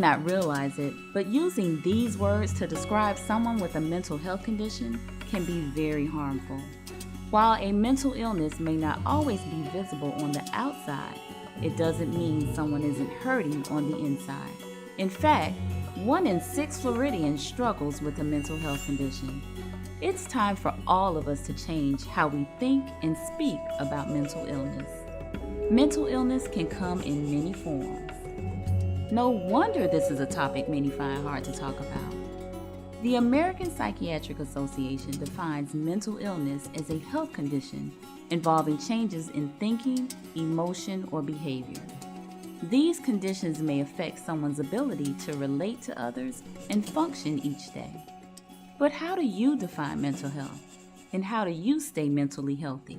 not realize it, but using these words to describe someone with a mental health condition can be very harmful. While a mental illness may not always be visible on the outside, it doesn't mean someone isn't hurting on the inside. In fact, 1 in 6 Floridians struggles with a mental health condition. It's time for all of us to change how we think and speak about mental illness. Mental illness can come in many forms. No wonder this is a topic many find hard to talk about. The American Psychiatric Association defines mental illness as a health condition involving changes in thinking, emotion, or behavior. These conditions may affect someone's ability to relate to others and function each day. But how do you define mental health? And how do you stay mentally healthy?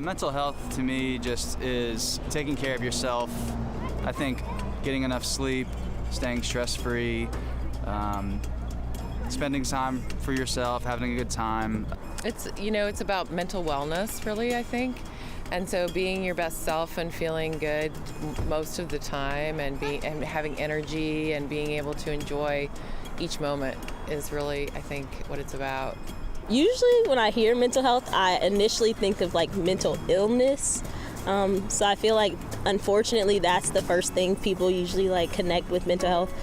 Mental health to me just is taking care of yourself. I think getting enough sleep, staying stress-free, spending time for yourself, having a good time. It's about mental wellness, really, I think. And so being your best self and feeling good most of the time and having energy and being able to enjoy each moment is really, I think, what it's about. Usually when I hear mental health, I initially think of like mental illness. So I feel like, unfortunately, that's the first thing people usually like connect with mental health.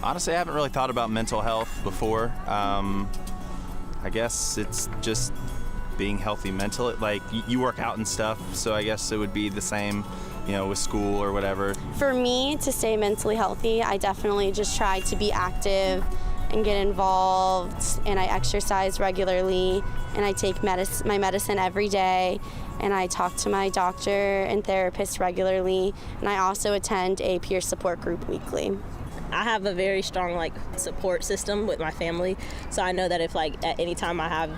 Honestly, I haven't really thought about mental health before. I guess it's just being healthy mentally. Like, you work out and stuff, so I guess it would be the same, with school or whatever. For me, to stay mentally healthy, I definitely just try to be active and get involved, and I exercise regularly, and I take my medicine every day, and I talk to my doctor and therapist regularly, and I also attend a peer support group weekly. I have a very strong support system with my family, so I know that if at any time I have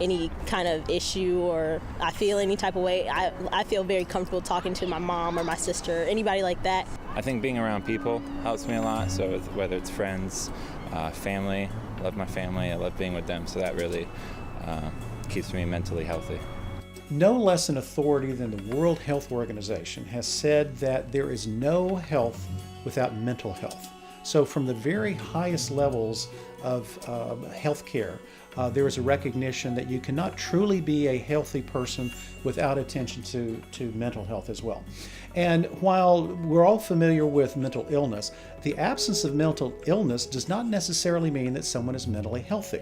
any kind of issue or I feel any type of way, I feel very comfortable talking to my mom or my sister, anybody like that. I think being around people helps me a lot, so whether it's friends, family, I love my family, I love being with them, so that really keeps me mentally healthy. No less an authority than the World Health Organization has said that there is no health without mental health. So from the very highest levels of healthcare, there is a recognition that you cannot truly be a healthy person without attention to mental health as well. And while we're all familiar with mental illness, the absence of mental illness does not necessarily mean that someone is mentally healthy.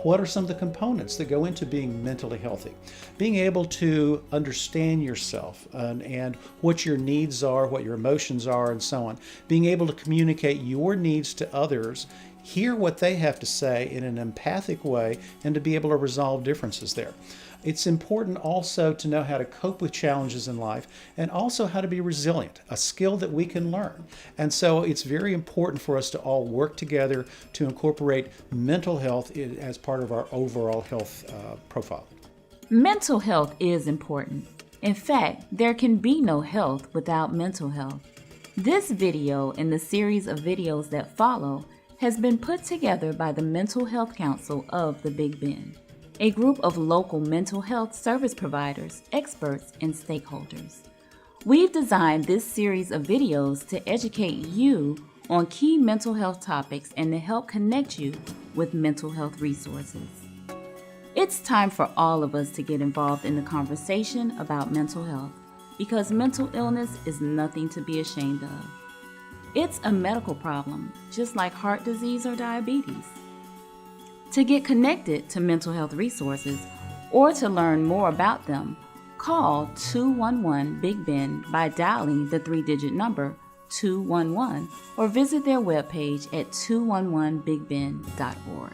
What are some of the components that go into being mentally healthy? Being able to understand yourself and what your needs are, what your emotions are, and so on. Being able to communicate your needs to others, hear what they have to say in an empathic way, and to be able to resolve differences there. It's important also to know how to cope with challenges in life and also how to be resilient, a skill that we can learn. And so it's very important for us to all work together to incorporate mental health as part of our overall health profile. Mental health is important. In fact, there can be no health without mental health. This video and the series of videos that follow has been put together by the Mental Health Council of the Big Bend, a group of local mental health service providers, experts, and stakeholders. We've designed this series of videos to educate you on key mental health topics and to help connect you with mental health resources. It's time for all of us to get involved in the conversation about mental health, because mental illness is nothing to be ashamed of. It's a medical problem, just like heart disease or diabetes. To get connected to mental health resources or to learn more about them, call 211-BIG-BEN by dialing the 3-digit number 211 or visit their webpage at 211bigben.org.